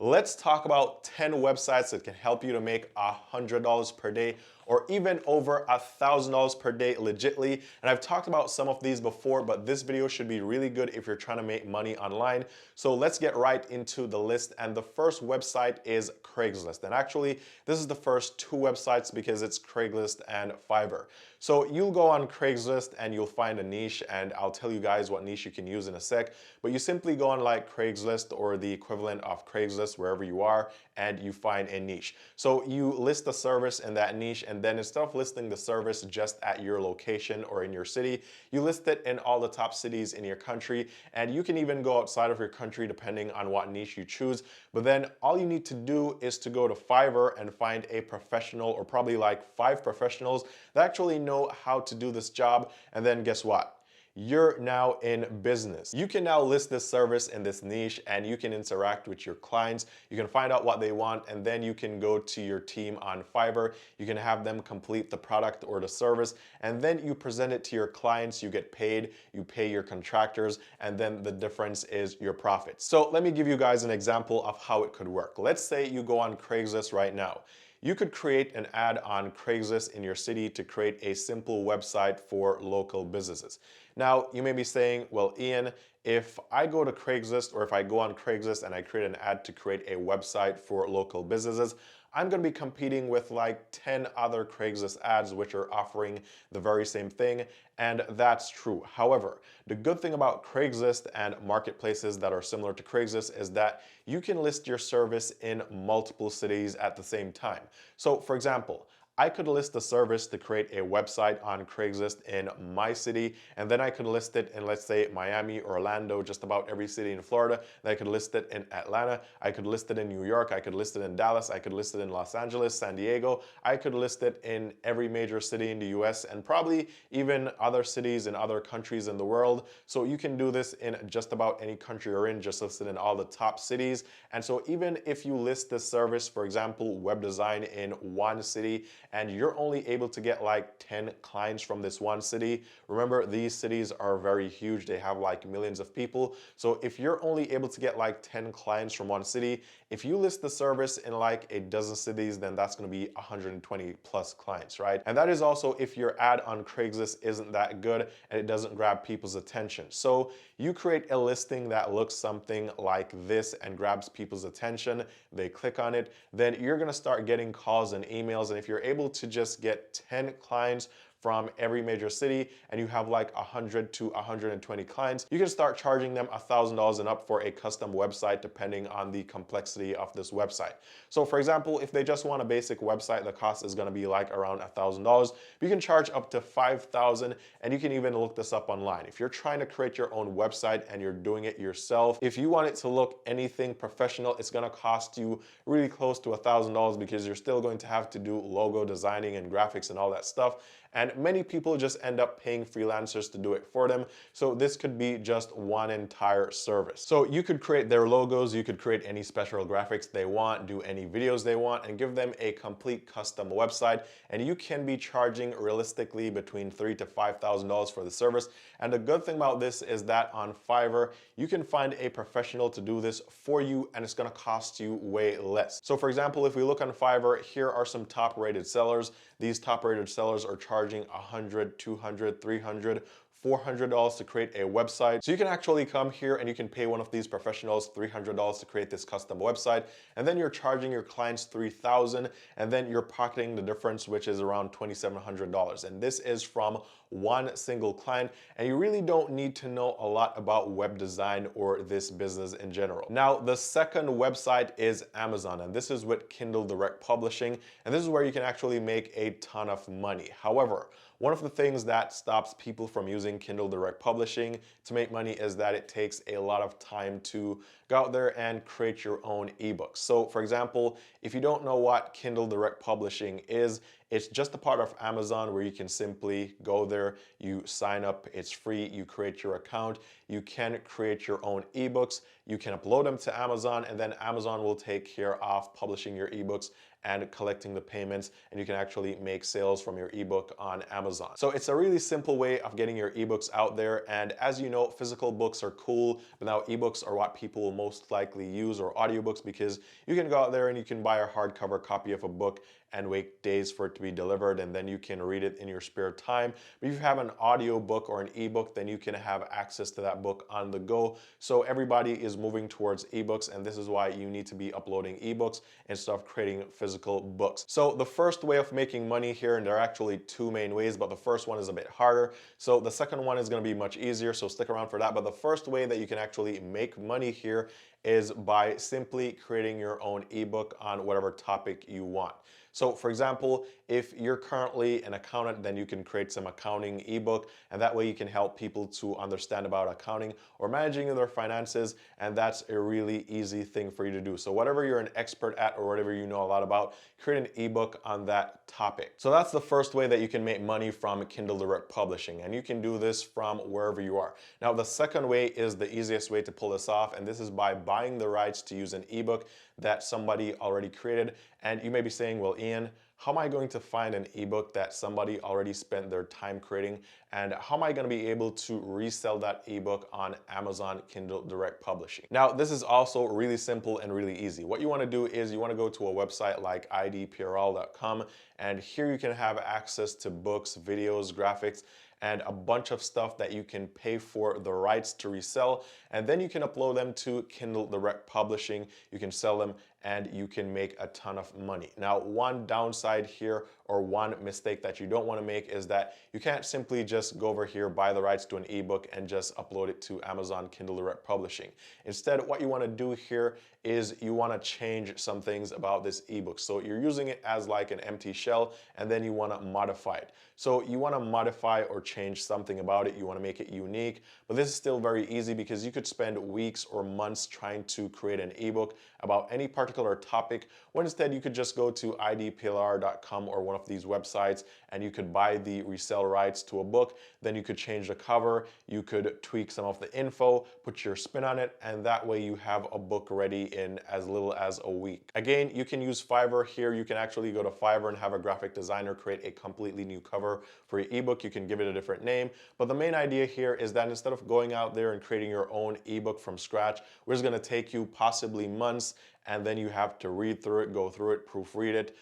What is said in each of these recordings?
Let's talk about 10 websites that can help you to make $100 per day or even over $1,000 per day legitly. And I've talked about some of these before, but this video should be really good if you're trying to make money online. So let's get right into the list. And the first website is Craigslist. And actually, this is the first two websites because it's Craigslist and Fiverr. So you'll go on Craigslist and you'll find a niche, and I'll tell you guys what niche you can use in a sec. But you simply go on like Craigslist or the equivalent of Craigslist, wherever you are, and you find a niche. So you list the service in that niche, and then instead of listing the service just at your location or in your city, you list it in all the top cities in your country, and you can even go outside of your country depending on what niche you choose. But then all you need to do is to go to Fiverr and find a professional, or probably like 5 professionals that actually know how to do this job. And then guess what? You're now in business. You can now list this service in this niche, and you can interact with your clients. You can find out what they want, and then you can go to your team on Fiverr. You can have them complete the product or the service, and then you present it to your clients. You get paid, you pay your contractors, and then the difference is your profits. So let me give you guys an example of how it could work. Let's say you go on Craigslist right now. You could create an ad on Craigslist in your city to create a simple website for local businesses. Now, you may be saying, well, Eann, if I go to Craigslist, or if I go on Craigslist and I create an ad to create a website for local businesses, I'm going to be competing with like 10 other Craigslist ads which are offering the very same thing, and that's true. However, the good thing about Craigslist and marketplaces that are similar to Craigslist is that you can list your service in multiple cities at the same time. So for example, I could list the service to create a website on Craigslist in my city, and then I could list it in, let's say, Miami, Orlando, just about every city in Florida. Then I could list it in Atlanta. I could list it in New York. I could list it in Dallas. I could list it in Los Angeles, San Diego. I could list it in every major city in the US, and probably even other cities in other countries in the world. So you can do this in just about any country you're in, just list it in all the top cities. And so even if you list this service, for example, web design in one city, and you're only able to get like 10 clients from this one city. Remember, these cities are very huge. They have like millions of people. So if you're only able to get like 10 clients from one city, if you list the service in like a dozen cities, then that's going to be 120 plus clients, right? And that is also if your ad on Craigslist isn't that good and it doesn't grab people's attention. So you create a listing that looks something like this and grabs people's attention. They click on it, then you're going to start getting calls and emails. And if you're able to just get 10 clients from every major city, and you have like 100 to 120 clients, you can start charging them $1,000 and up for a custom website depending on the complexity of this website. So for example, if they just want a basic website, the cost is going to be like around $1,000. You can charge up to $5,000, and you can even look this up online. If you're trying to create your own website and you're doing it yourself, if you want it to look anything professional, it's going to cost you really close to $1,000 because you're still going to have to do logo designing and graphics and all that stuff. And many people just end up paying freelancers to do it for them. So this could be just one entire service. So you could create their logos, you could create any special graphics they want, do any videos they want, and give them a complete custom website. And you can be charging realistically between $3,000 to $5,000 for the service. And the good thing about this is that on Fiverr, you can find a professional to do this for you, and it's going to cost you way less. So for example, if we look on Fiverr, here are some top rated sellers. These top rated sellers are charging $100, $200, $300, $400 to create a website. So you can actually come here and you can pay one of these professionals $300 to create this custom website, and then you're charging your clients $3,000, and then you're pocketing the difference, which is around $2,700. And this is from one single client, and you really don't need to know a lot about web design or this business in general. Now, the second website is Amazon, and this is with Kindle Direct Publishing, and this is where you can actually make a ton of money. However, one of the things that stops people from using Kindle Direct Publishing to make money is that it takes a lot of time to go out there and create your own ebooks. So for example, if you don't know what Kindle Direct Publishing is, it's just a part of Amazon where you can simply go there, you sign up, it's free, you create your account, you can create your own ebooks, you can upload them to Amazon, and then Amazon will take care of publishing your ebooks and collecting the payments, and you can actually make sales from your ebook on Amazon. So it's a really simple way of getting your ebooks out there, and as you know, physical books are cool, but now ebooks are what people most likely use, or audiobooks, because you can go out there and you can buy a hardcover copy of a book and wait days for it to be delivered, and then you can read it in your spare time. But if you have an audio book or an ebook, then you can have access to that book on the go. So everybody is moving towards ebooks, and this is why you need to be uploading ebooks instead of creating physical books. So the first way of making money here, and there are actually two main ways, but the first one is a bit harder. So the second one is going to be much easier, so stick around for that. But the first way that you can actually make money here is by simply creating your own ebook on whatever topic you want. So for example, if you're currently an accountant, then you can create some accounting ebook, and that way you can help people to understand about accounting or managing their finances, and that's a really easy thing for you to do. So whatever you're an expert at or whatever you know a lot about, create an ebook on that topic. So that's the first way that you can make money from Kindle Direct Publishing, and you can do this from wherever you are. Now the second way is the easiest way to pull this off, and this is by buying the rights to use an ebook that somebody already created. And you may be saying, well, Eann, how am I going to find an ebook that somebody already spent their time creating? And how am I going to be able to resell that ebook on Amazon Kindle Direct Publishing? Now, this is also really simple and really easy. What you want to do is you want to go to a website like idprl.com, and here you can have access to books, videos, graphics, and a bunch of stuff that you can pay for the rights to resell, and then you can upload them to Kindle Direct Publishing. You can sell them and you can make a ton of money. Now, one downside here, or one mistake that you don't want to make, is that you can't simply just go over here, buy the rights to an ebook, and just upload it to Amazon Kindle Direct Publishing. Instead, what you want to do here is you want to change some things about this ebook. So you're using it as like an empty shell, and then you want to modify it. So you want to modify or change something about it. You want to make it unique, but this is still very easy because you could spend weeks or months trying to create an ebook about any particular topic, when instead you could just go to idplr.com or one of these websites, and you could buy the resale rights to a book. Then you could change the cover, you could tweak some of the info, put your spin on it, and that way you have a book ready in as little as a week. Again, you can use Fiverr here. You can actually go to Fiverr and have a graphic designer create a completely new cover for your ebook. You can give it a different name, but the main idea here is that instead of going out there and creating your own ebook from scratch, which is going to take you possibly months, and then you have to read through it, go through it, proofread it,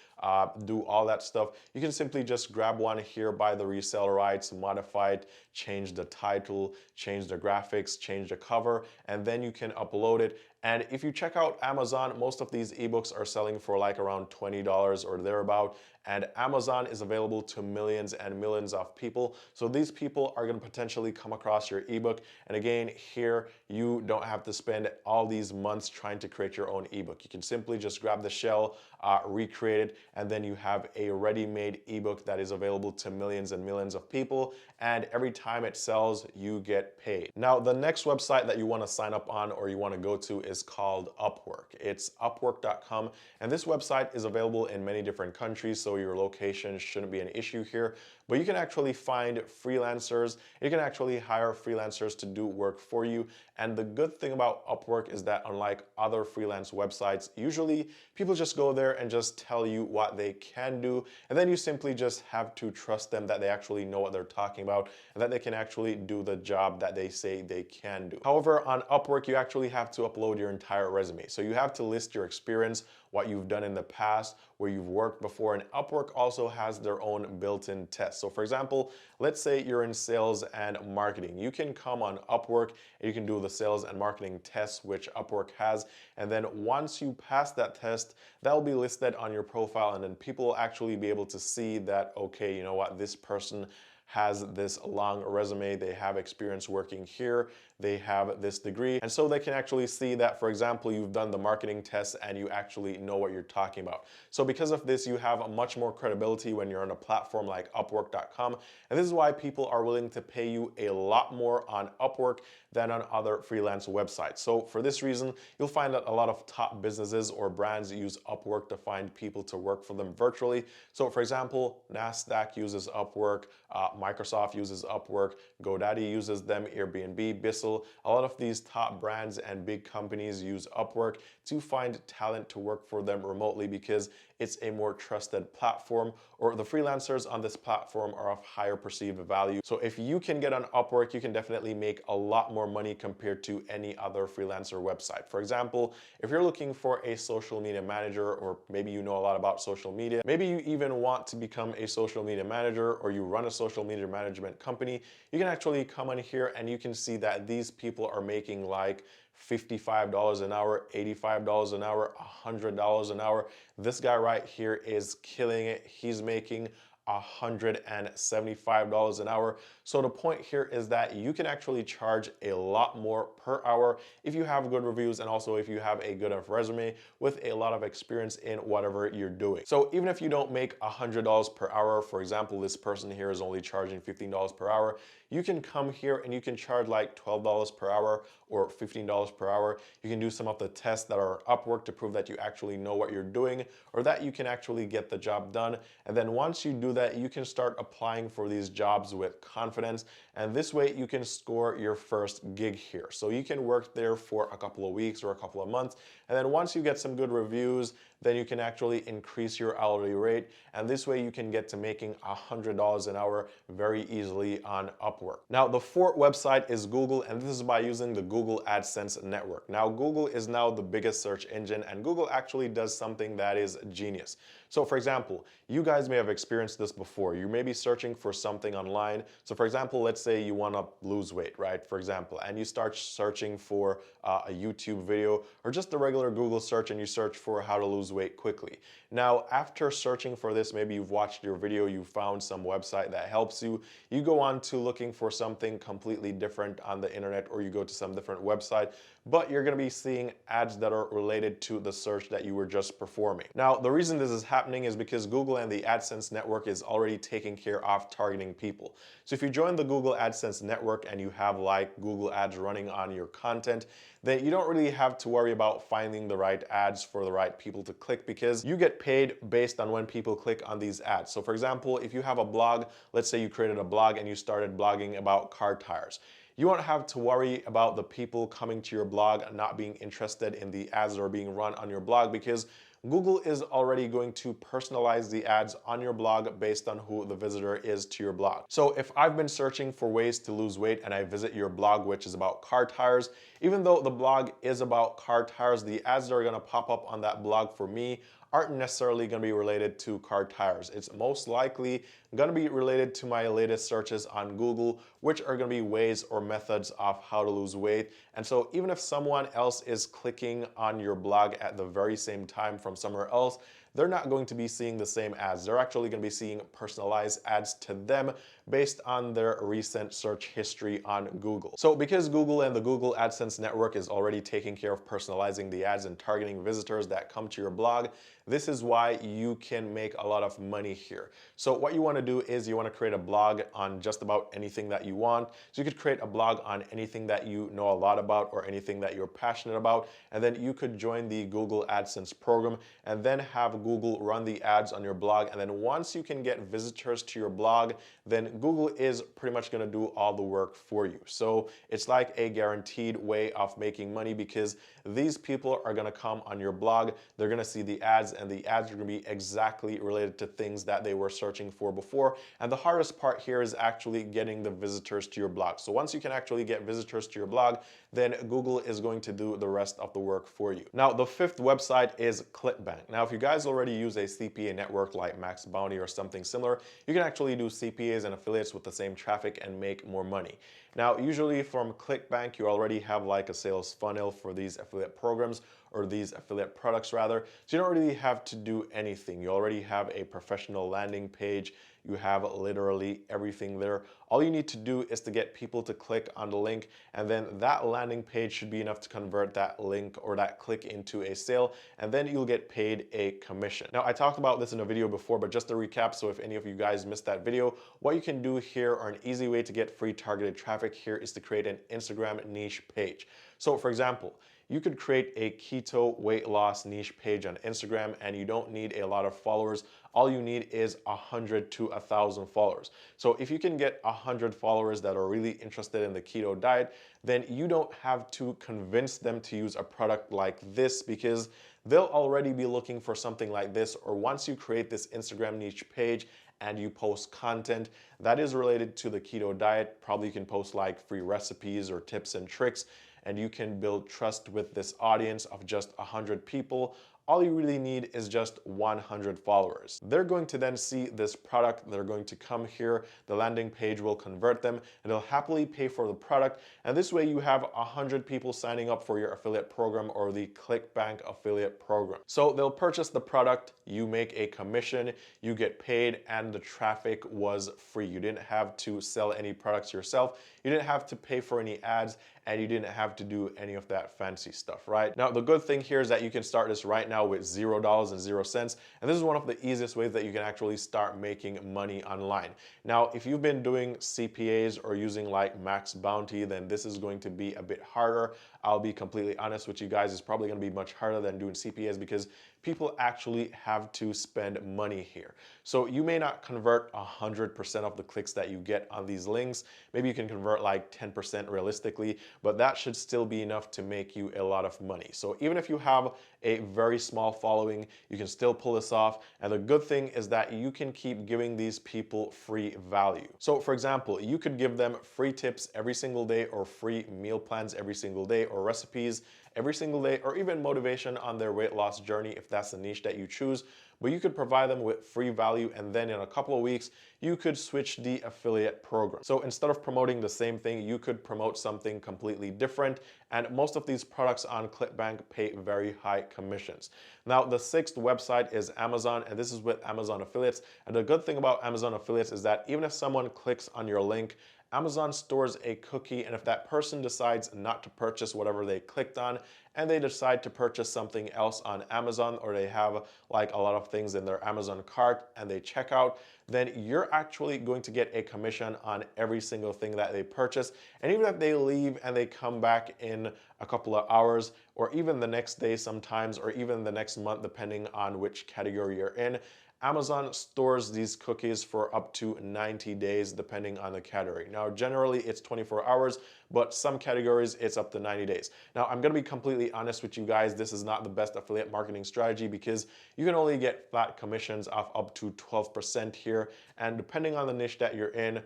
do all that stuff, you can simply just grab one here, buy the resale rights, modify it, change the title, change the graphics, change the cover, and then you can upload it. And if you check out Amazon, most of these ebooks are selling for like around $20 or thereabout. And Amazon is available to millions and millions of people. So these people are going to potentially come across your ebook. And again, here you don't have to spend all these months trying to create your own ebook. You can simply just grab the shell, recreate it, and then you have a ready-made ebook that is available to millions and millions of people. And every time it sells, you get paid. Now, the next website that you want to sign up on or you want to go to is called Upwork. It's upwork.com, and this website is available in many different countries, so your location shouldn't be an issue here. But you can actually find freelancers. You can actually hire freelancers to do work for you. And the good thing about Upwork is that unlike other freelance websites, usually people just go there and just tell you what they can do, and then you simply just have to trust them that they actually know what they're talking about and that they can actually do the job that they say they can do. However, on Upwork, you actually have to upload your entire resume. So you have to list your experience, what you've done in the past, where you've worked before, and Upwork also has their own built-in tests. So for example, let's say you're in sales and marketing. You can come on Upwork and you can do the sales and marketing tests, which Upwork has, and then once you pass that test, that'll be listed on your profile, and then people will actually be able to see that, okay, you know what, this person has this long resume, they have experience working here, they have this degree, and so they can actually see that, for example, you've done the marketing test and you actually know what you're talking about. So because of this, you have much more credibility when you're on a platform like Upwork.com, and this is why people are willing to pay you a lot more on Upwork than on other freelance websites. So for this reason, you'll find that a lot of top businesses or brands use Upwork to find people to work for them virtually. So for example, NASDAQ uses Upwork, Microsoft uses Upwork, GoDaddy uses them, Airbnb, Bissell hustle. A lot of these top brands and big companies use Upwork to find talent to work for them remotely because it's a more trusted platform, or the freelancers on this platform are of higher perceived value. So if you can get on Upwork, you can definitely make a lot more money compared to any other freelancer website. For example, if you're looking for a social media manager, or maybe you know a lot about social media, maybe you even want to become a social media manager, or you run a social media management company, you can actually come on here and you can see that these people are making like $55 an hour, $85 an hour, $100 an hour. This guy right here is killing it. He's making $175 an hour. So the point here is that you can actually charge a lot more per hour if you have good reviews, and also if you have a good enough resume with a lot of experience in whatever you're doing. So even if you don't make $100 per hour, for example, this person here is only charging $15 per hour, you can come here and you can charge like $12 per hour or $15 per hour. You can do some of the tests that are Upwork to prove that you actually know what you're doing, or that you can actually get the job done. And then once you do that, you can start applying for these jobs with confidence, and this way you can score your first gig here. So you can work there for a couple of weeks or a couple of months, and then once you get some good reviews, then you can actually increase your hourly rate, and this way you can get to making $100 an hour very easily on Upwork. Now the fourth website is Google, and this is by using the Google Adsense network. Now Google is now the biggest search engine, and Google actually does something that is genius. So for example, you guys may have experienced this before. You may be searching for something online. So for example, let's say you want to lose weight, right? For example, and you start searching for a YouTube video, or just a regular Google search, and you search for how to lose weight quickly. Now, after searching for this, maybe you've watched your video, you found some website that helps you, you go on to looking for something completely different on the internet, or you go to some different website, but you're going to be seeing ads that are related to the search that you were just performing. Now, the reason this is happening is because Google and the AdSense network is already taking care of targeting people. So if you join the Google AdSense network and you have like Google ads running on your content, then you don't really have to worry about finding the right ads for the right people to click, because you get paid based on when people click on these ads. So for example, if you have a blog, let's say you created a blog and you started blogging about car tires, you won't have to worry about the people coming to your blog not being interested in the ads that are being run on your blog, because Google is already going to personalize the ads on your blog based on who the visitor is to your blog. So if I've been searching for ways to lose weight and I visit your blog, which is about car tires, even though the blog is about car tires, the ads that are going to pop up on that blog for me aren't necessarily going to be related to car tires. It's most likely going to be related to my latest searches on Google, which are going to be ways or methods of how to lose weight. And so even if someone else is clicking on your blog at the very same time from somewhere else, they're not going to be seeing the same ads. They're actually going to be seeing personalized ads to them based on their recent search history on Google. So because Google and the Google AdSense network is already taking care of personalizing the ads and targeting visitors that come to your blog, this is why you can make a lot of money here. So what you want to do is you want to create a blog on just about anything that you want. So you could create a blog on anything that you know a lot about, or anything that you're passionate about, and then you could join the Google AdSense program and then have Google run the ads on your blog. And then once you can get visitors to your blog, then Google is pretty much going to do all the work for you. So it's like a guaranteed way of making money, because these people are going to come on your blog, they're going to see the ads, and the ads are going to be exactly related to things that they were searching for before. And the hardest part here is actually getting the visitors to your blog. So once you can actually get visitors to your blog, then Google is going to do the rest of the work for you. Now, the fifth website is ClickBank. Now, if you guys already use a CPA network like MaxBounty or something similar, you can actually do CPAs and affiliates with the same traffic and make more money. Now, usually from ClickBank, you already have like a sales funnel for these affiliate programs, or these affiliate products rather. So you don't really have to do anything. You already have a professional landing page. You have literally everything there. All you need to do is to get people to click on the link, and then that landing page should be enough to convert that link or that click into a sale, and then you'll get paid a commission. Now, I talked about this in a video before, but just to recap, so if any of you guys missed that video, what you can do here, or an easy way to get free targeted traffic here, is to create an Instagram niche page. So for example, you could create a keto weight loss niche page on Instagram, and you don't need a lot of followers. All you need is 100 to 1,000 followers. So if you can get 100 followers that are really interested in the keto diet, then you don't have to convince them to use a product like this, because they'll already be looking for something like this. Or once you create this Instagram niche page and you post content that is related to the keto diet, probably you can post like free recipes or tips and tricks, and you can build trust with this audience of just 100 people. All you really need is just 100 followers. They're going to then see this product, they're going to come here, the landing page will convert them, and they'll happily pay for the product. And this way you have 100 people signing up for your affiliate program or the ClickBank affiliate program. So they'll purchase the product, you make a commission, you get paid, and the traffic was free. You didn't have to sell any products yourself, you didn't have to pay for any ads, and you didn't have to do any of that fancy stuff, right? Now, the good thing here is that you can start this right now with $0 and 0 cents. And this is one of the easiest ways that you can actually start making money online. Now, if you've been doing CPAs or using like MaxBounty, then this is going to be a bit harder. I'll be completely honest with you guys, it's probably gonna be much harder than doing CPAs because people actually have to spend money here. So you may not convert 100% of the clicks that you get on these links. Maybe you can convert like 10% realistically, but that should still be enough to make you a lot of money. So even if you have a very small following, you can still pull this off. And the good thing is that you can keep giving these people free value. So for example, you could give them free tips every single day, or free meal plans every single day, or recipes every single day, or even motivation on their weight loss journey if that's the niche that you choose. But you could provide them with free value, and then in a couple of weeks, you could switch the affiliate program. So instead of promoting the same thing, you could promote something completely different. And most of these products on ClickBank pay very high commissions. Now, the sixth website is Amazon, and this is with Amazon affiliates. And the good thing about Amazon affiliates is that even if someone clicks on your link, Amazon stores a cookie, and if that person decides not to purchase whatever they clicked on and they decide to purchase something else on Amazon, or they have like a lot of things in their Amazon cart and they check out, then you're actually going to get a commission on every single thing that they purchase. And even if they leave and they come back in a couple of hours, or even the next day sometimes, or even the next month, depending on which category you're in, Amazon stores these cookies for up to 90 days depending on the category. Now, generally it's 24 hours, but some categories it's up to 90 days. Now, I'm gonna be completely honest with you guys, this is not the best affiliate marketing strategy because you can only get flat commissions of up to 12% here. And depending on the niche that you're in,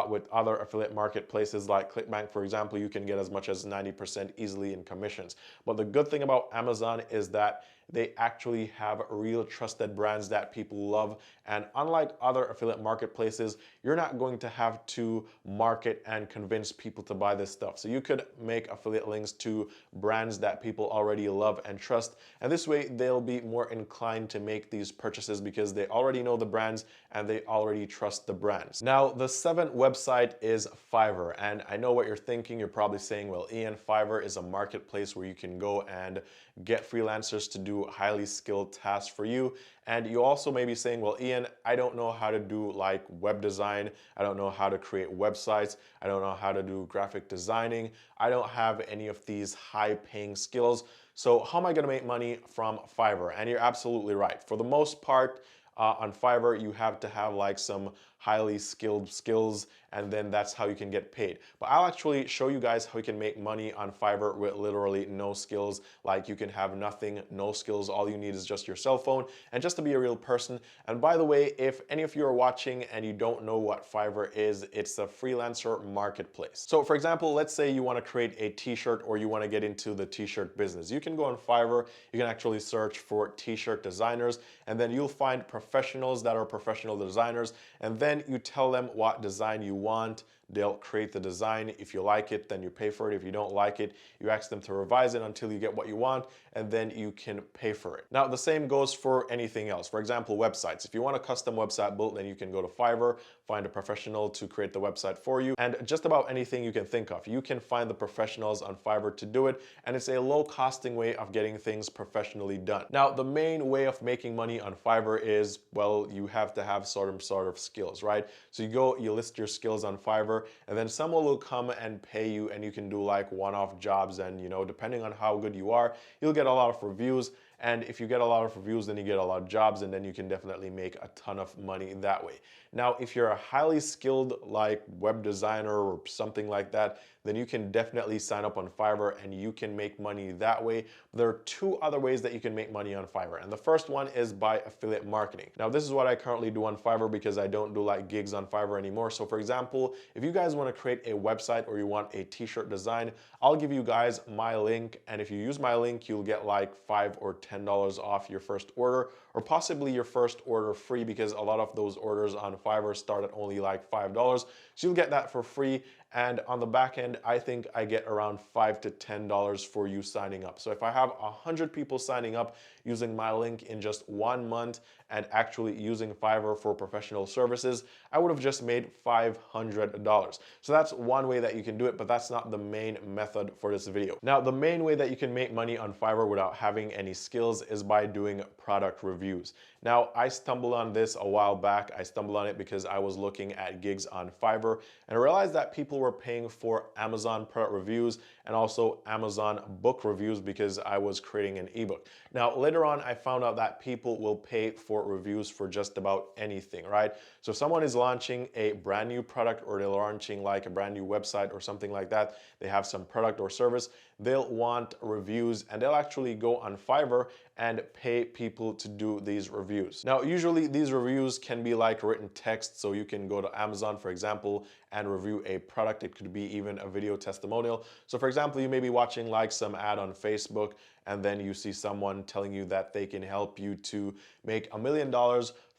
with other affiliate marketplaces like ClickBank, for example, you can get as much as 90% easily in commissions. But the good thing about Amazon is that they actually have real trusted brands that people love. And unlike other affiliate marketplaces, you're not going to have to market and convince people to buy this stuff. So you could make affiliate links to brands that people already love and trust. And this way they'll be more inclined to make these purchases because they already know the brands and they already trust the brands. Now, the seventh website is Fiverr. And I know what you're thinking. You're probably saying, well, Eann, Fiverr is a marketplace where you can go and get freelancers to do highly skilled tasks for you. And you also may be saying, well, Eann, I don't know how to do like web design. I don't know how to create websites. I don't know how to do graphic designing. I don't have any of these high paying skills. So how am I gonna make money from Fiverr? And you're absolutely right. For the most part, on Fiverr, you have to have like some highly skilled skills, and then that's how you can get paid. But I'll actually show you guys how you can make money on Fiverr with literally no skills. Like you can have nothing, no skills. All you need is just your cell phone and just to be a real person. And by the way, if any of you are watching and you don't know what Fiverr is, it's a freelancer marketplace. So for example, let's say you want to create a t-shirt or you want to get into the t-shirt business. You can go on Fiverr, you can actually search for t-shirt designers, and then you'll find professionals that are professional designers, and then you tell them what design you want. They'll create the design. If you like it, then you pay for it. If you don't like it, you ask them to revise it until you get what you want, and then you can pay for it. Now, the same goes for anything else. For example, websites. If you want a custom website built, then you can go to Fiverr, find a professional to create the website for you, and just about anything you can think of. You can find the professionals on Fiverr to do it, and it's a low costing way of getting things professionally done. Now, the main way of making money on Fiverr is, well, you have to have sort of skills, right? So you go, you list your skills on Fiverr, Fiverr, and then someone will come and pay you, and you can do like one-off jobs, and depending on how good you are, you'll get a lot of reviews. And if you get a lot of reviews, then you get a lot of jobs, and then you can definitely make a ton of money that way. Now, if you're a highly skilled like web designer or something like that, then you can definitely sign up on Fiverr and you can make money that way. There are two other ways that you can make money on Fiverr. And the first one is by affiliate marketing. Now, this is what I currently do on Fiverr because I don't do like gigs on Fiverr anymore. So for example, if you guys want to create a website or you want a t-shirt design, I'll give you guys my link. And if you use my link, you'll get like $5 or $10 off your first order, or possibly your first order free, because a lot of those orders on Fiverr start at only like $5. So you'll get that for free. And on the back end, I think I get around $5 to $10 for you signing up. So if I have 100 people signing up using my link in just 1 month and actually using Fiverr for professional services, I would have just made $500. So that's one way that you can do it, but that's not the main method for this video. Now, the main way that you can make money on Fiverr without having any skills is by doing product reviews. Now, I stumbled on this a while back. I stumbled on it because I was looking at gigs on Fiverr and I realized that people were paying for Amazon product reviews and also Amazon book reviews because I was creating an ebook. Now, later on, I found out that people will pay for reviews for just about anything, right? So if someone is launching a brand new product or they're launching like a brand new website or something like that, they have some product or service, they'll want reviews and they'll actually go on Fiverr and pay people to do these reviews. Now, usually these reviews can be like written text, so you can go to Amazon, for example, and review a product. It could be even a video testimonial. So for example, you may be watching like some ad on Facebook and then you see someone telling you that they can help you to make $1 million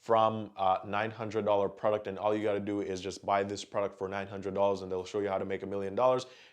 from a $900 product, and all you got to do is just buy this product for $900 and they'll show you how to make $1 million.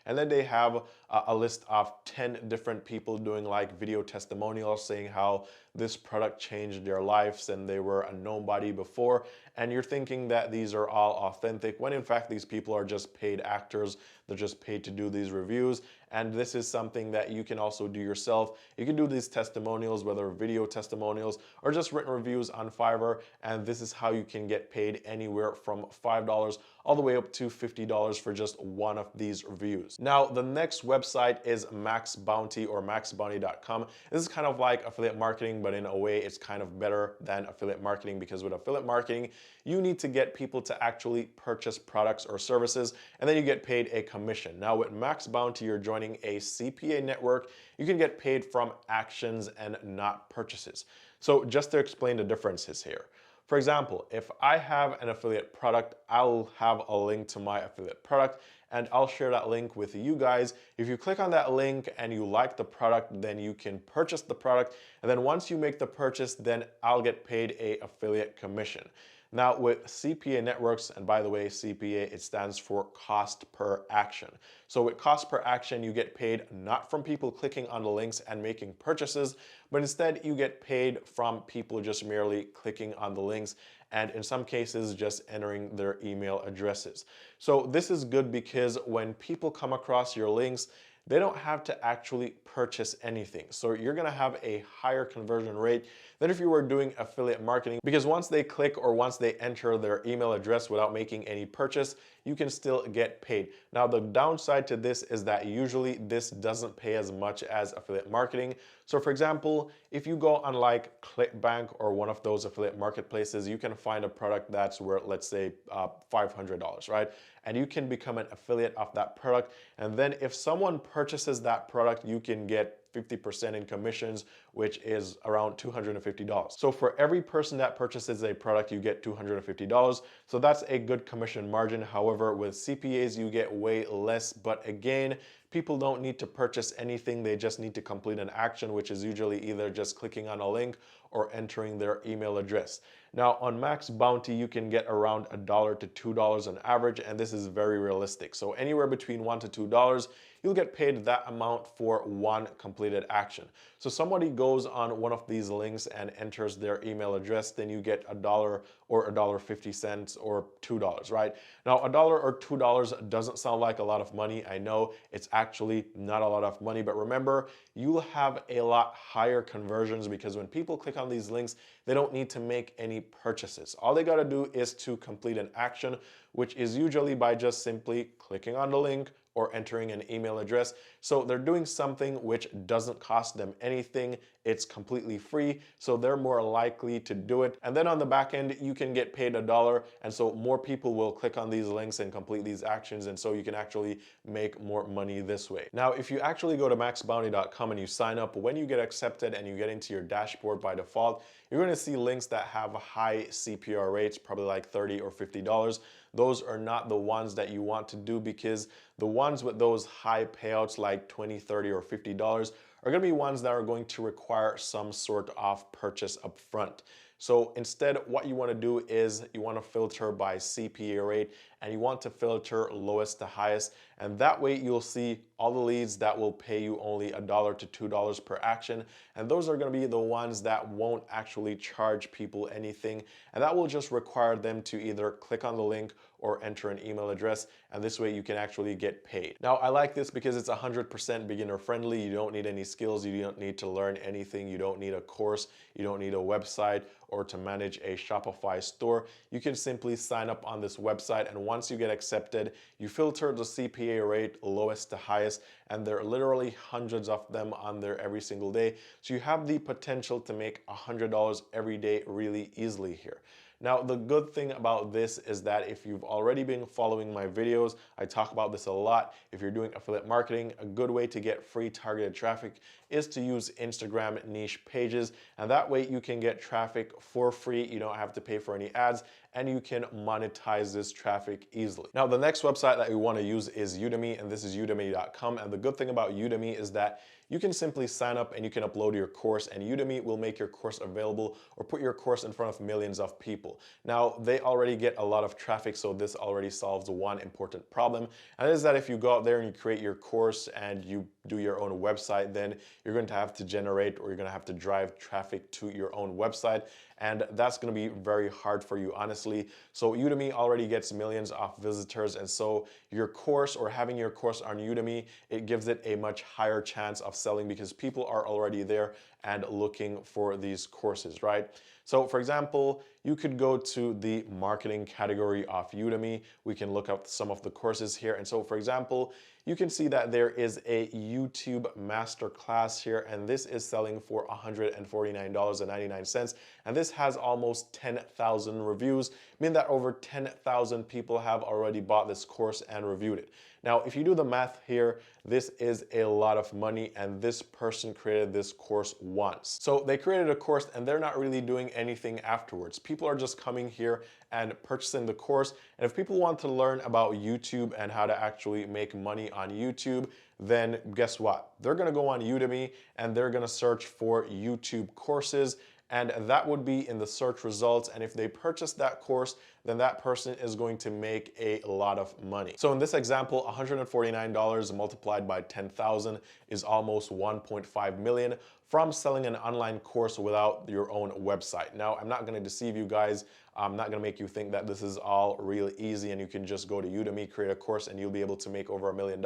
And then they have a list of 10 different people doing like video testimonials saying how this product changed their lives and they were a nobody before. And you're thinking that these are all authentic, when in fact these people are just paid actors. They're just paid to do these reviews. And this is something that you can also do yourself. You can do these testimonials, whether video testimonials or just written reviews on Fiverr. And this is how you can get paid anywhere from $5 all the way up to $50 for just one of these reviews. Now, the next website is MaxBounty or MaxBounty.com. This is kind of like affiliate marketing, but in a way it's kind of better than affiliate marketing, because with affiliate marketing, you need to get people to actually purchase products or services, and then you get paid a commission. Now with MaxBounty, you're joining a CPA network. You can get paid from actions and not purchases. So just to explain the differences here. For example, if I have an affiliate product, I'll have a link to my affiliate product and I'll share that link with you guys. If you click on that link and you like the product, then you can purchase the product. And then once you make the purchase, then I'll get paid a affiliate commission. Now with CPA networks, and by the way, CPA, it stands for cost per action. So with cost per action, you get paid not from people clicking on the links and making purchases, but instead you get paid from people just merely clicking on the links and in some cases just entering their email addresses. So this is good because when people come across your links, they don't have to actually purchase anything. So you're gonna have a higher conversion rate than if you were doing affiliate marketing, because once they click or once they enter their email address without making any purchase, you can still get paid. Now the downside to this is that usually this doesn't pay as much as affiliate marketing. So for example, if you go on like ClickBank or one of those affiliate marketplaces, you can find a product that's worth, let's say, $500, right? And you can become an affiliate of that product. And then if someone purchases that product, you can get 50% in commissions, which is around $250. So for every person that purchases a product, you get $250. So that's a good commission margin. However, with CPAs, you get way less. But again, people don't need to purchase anything. They just need to complete an action, which is usually either just clicking on a link or entering their email address. Now on MaxBounty, you can get around $1 to $2 on average, and this is very realistic. So anywhere between $1 to $2, you'll get paid that amount for one completed action. So somebody goes on one of these links and enters their email address, then you get $1 or $1.50 or $2, right? Now $1 or $2 doesn't sound like a lot of money. I know it's actually not a lot of money, but remember, you'll have a lot higher conversions because when people click on these links, they don't need to make any purchases. All they got to do is to complete an action, which is usually by just simply clicking on the link or entering an email address. So they're doing something which doesn't cost them anything. It's completely free, so they're more likely to do it. And then on the back end, you can get paid $1, and so more people will click on these links and complete these actions, and so you can actually make more money this way. Now, if you actually go to maxbounty.com and you sign up, when you get accepted and you get into your dashboard by default, you're going to see links that have high CPR rates, probably like $30 or $50. Those are not the ones that you want to do, because the ones with those high payouts like $20, $30, or $50 are going to be ones that are going to require some sort of purchase up front. So instead, what you want to do is you want to filter by CPA rate, and you want to filter lowest to highest, and that way you'll see all the leads that will pay you only $1 to $2 per action, and those are going to be the ones that won't actually charge people anything, and that will just require them to either click on the link or enter an email address, and this way you can actually get paid. Now, I like this because it's 100% beginner friendly. You don't need any skills, you don't need to learn anything, you don't need a course, you don't need a website or to manage a Shopify store. You can simply sign up on this website, and once you get accepted, you filter the CPA rate lowest to highest, and there are literally hundreds of them on there every single day. So you have the potential to make $100 every day really easily here. Now, the good thing about this is that if you've already been following my videos, I talk about this a lot. If you're doing affiliate marketing, a good way to get free targeted traffic is to use Instagram niche pages, and that way you can get traffic for free. You don't have to pay for any ads, and you can monetize this traffic easily. Now, the next website that we want to use is Udemy, and this is udemy.com. And the good thing about Udemy is that you can simply sign up and you can upload your course, and Udemy will make your course available or put your course in front of millions of people. Now, they already get a lot of traffic, so this already solves one important problem, and it is that if you go out there and you create your course and you do your own website, then you're going to have to generate, or you're going to have to drive traffic to your own website, and that's going to be very hard for you, honestly. So Udemy already gets millions of visitors, and so your course, or having your course on Udemy, it gives it a much higher chance of selling because people are already there and looking for these courses, right? So for example, you could go to the marketing category of Udemy. We can look up some of the courses here. And so for example, you can see that there is a YouTube masterclass here, and this is selling for $149.99. And this has almost 10,000 reviews, meaning that over 10,000 people have already bought this course and reviewed it. Now, if you do the math here, this is a lot of money, and this person created this course once. So they created a course and they're not really doing anything afterwards. People are just coming here and purchasing the course. And if people want to learn about YouTube and how to actually make money on YouTube, then guess what? They're gonna go on Udemy and they're gonna search for YouTube courses, and that would be in the search results. And if they purchase that course, then that person is going to make a lot of money. So in this example, $149 multiplied by 10,000 is almost 1.5 million from selling an online course without your own website. Now, I'm not gonna deceive you guys. I'm not gonna make you think that this is all real easy and you can just go to Udemy, create a course, and you'll be able to make over $1 million.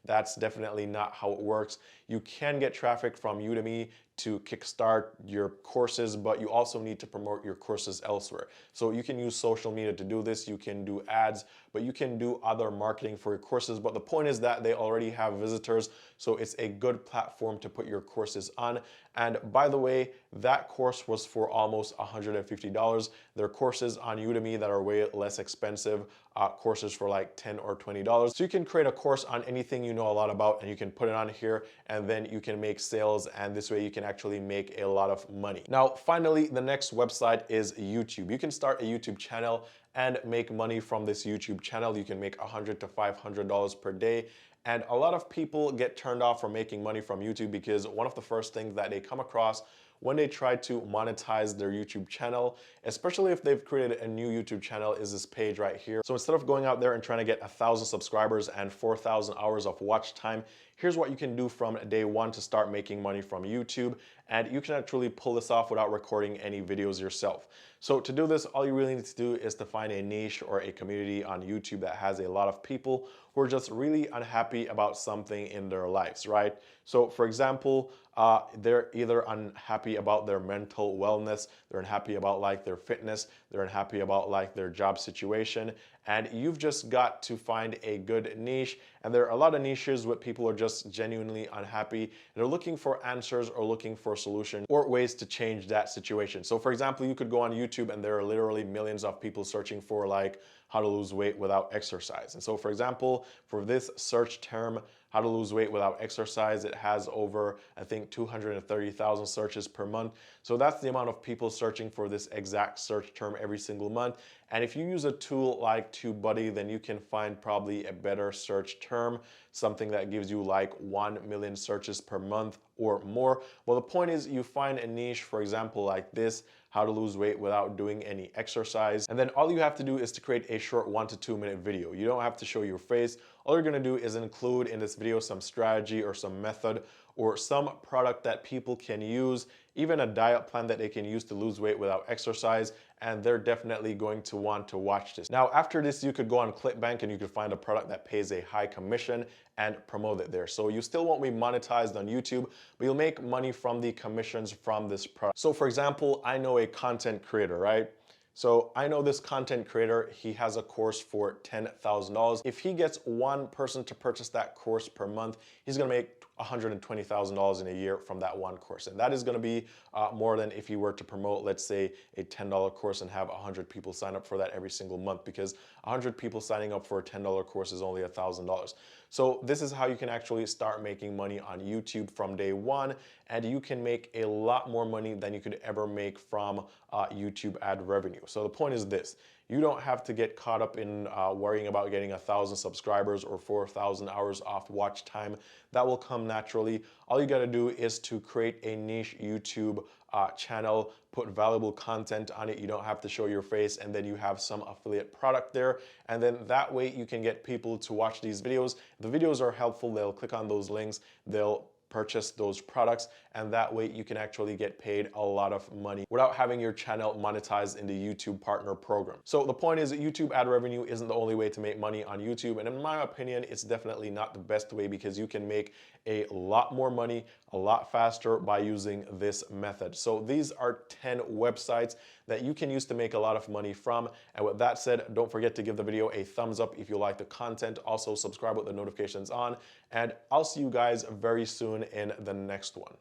That's definitely not how it works. You can get traffic from Udemy to kickstart your courses, but you also need to promote your courses elsewhere. So you can use social media to do this, you can do ads, but you can do other marketing for your courses. But the point is that they already have visitors, so it's a good platform to put your courses on. And by the way, that course was for almost $150. There are courses on Udemy that are way less expensive, courses for like $10 or $20. So you can create a course on anything you know a lot about, and you can put it on here, and then you can make sales, and this way you can actually make a lot of money. Now, finally, the next website is YouTube. You can start a YouTube channel and make money from this YouTube channel. You can make $100 to $500 per day. And a lot of people get turned off from making money from YouTube because one of the first things that they come across when they try to monetize their YouTube channel, especially if they've created a new YouTube channel, is this page right here. So instead of going out there and trying to get 1,000 subscribers and 4,000 hours of watch time, here's what you can do from day one to start making money from YouTube. And you can actually pull this off without recording any videos yourself. So to do this, all you really need to do is to find a niche or a community on YouTube that has a lot of people who are just really unhappy about something in their lives, right? So for example, they're either unhappy about their mental wellness, they're unhappy about like their fitness, they're unhappy about like their job situation, and you've just got to find a good niche. And there are a lot of niches where people are just genuinely unhappy. They're looking for answers or looking for solutions or ways to change that situation. So for example, you could go on YouTube and there are literally millions of people searching for like how to lose weight without exercise. And so for example, for this search term, how to lose weight without exercise, it has over, I think, 230,000 searches per month. So that's the amount of people searching for this exact search term every single month. And if you use a tool like TubeBuddy, then you can find probably a better search term, something that gives you like 1 million searches per month or more. Well, the point is you find a niche, for example, like this, how to lose weight without doing any exercise. And then all you have to do is to create a short 1 to 2 minute video. You don't have to show your face. All you're gonna do is include in this video some strategy or some method or some product that people can use, even a diet plan that they can use to lose weight without exercise, and they're definitely going to want to watch this. Now, after this, you could go on ClickBank and you could find a product that pays a high commission and promote it there. So you still won't be monetized on YouTube, but you'll make money from the commissions from this product. So for example, I know a content creator, right? So I know this content creator, he has a course for $10,000. If he gets one person to purchase that course per month, he's gonna make $120,000 in a year from that one course. And that is gonna be more than if you were to promote, let's say, a $10 course and have 100 people sign up for that every single month, because 100 people signing up for a $10 course is only $1,000. So this is how you can actually start making money on YouTube from day one, and you can make a lot more money than you could ever make from YouTube ad revenue. So the point is this: you don't have to get caught up in worrying about getting 1,000 subscribers or 4,000 hours off watch time. That will come naturally. All you gotta do is to create a niche YouTube channel, put valuable content on it. You don't have to show your face, and then you have some affiliate product there. And then that way you can get people to watch these videos. If the videos are helpful, they'll click on those links, they'll purchase those products, and that way you can actually get paid a lot of money without having your channel monetized in the YouTube partner program. So the point is that YouTube ad revenue isn't the only way to make money on YouTube, and in my opinion, it's definitely not the best way, because you can make a lot more money a lot faster by using this method. So these are 10 websites that you can use to make a lot of money from. And with that said, don't forget to give the video a thumbs up if you like the content. Also subscribe with the notifications on, and I'll see you guys very soon in the next one.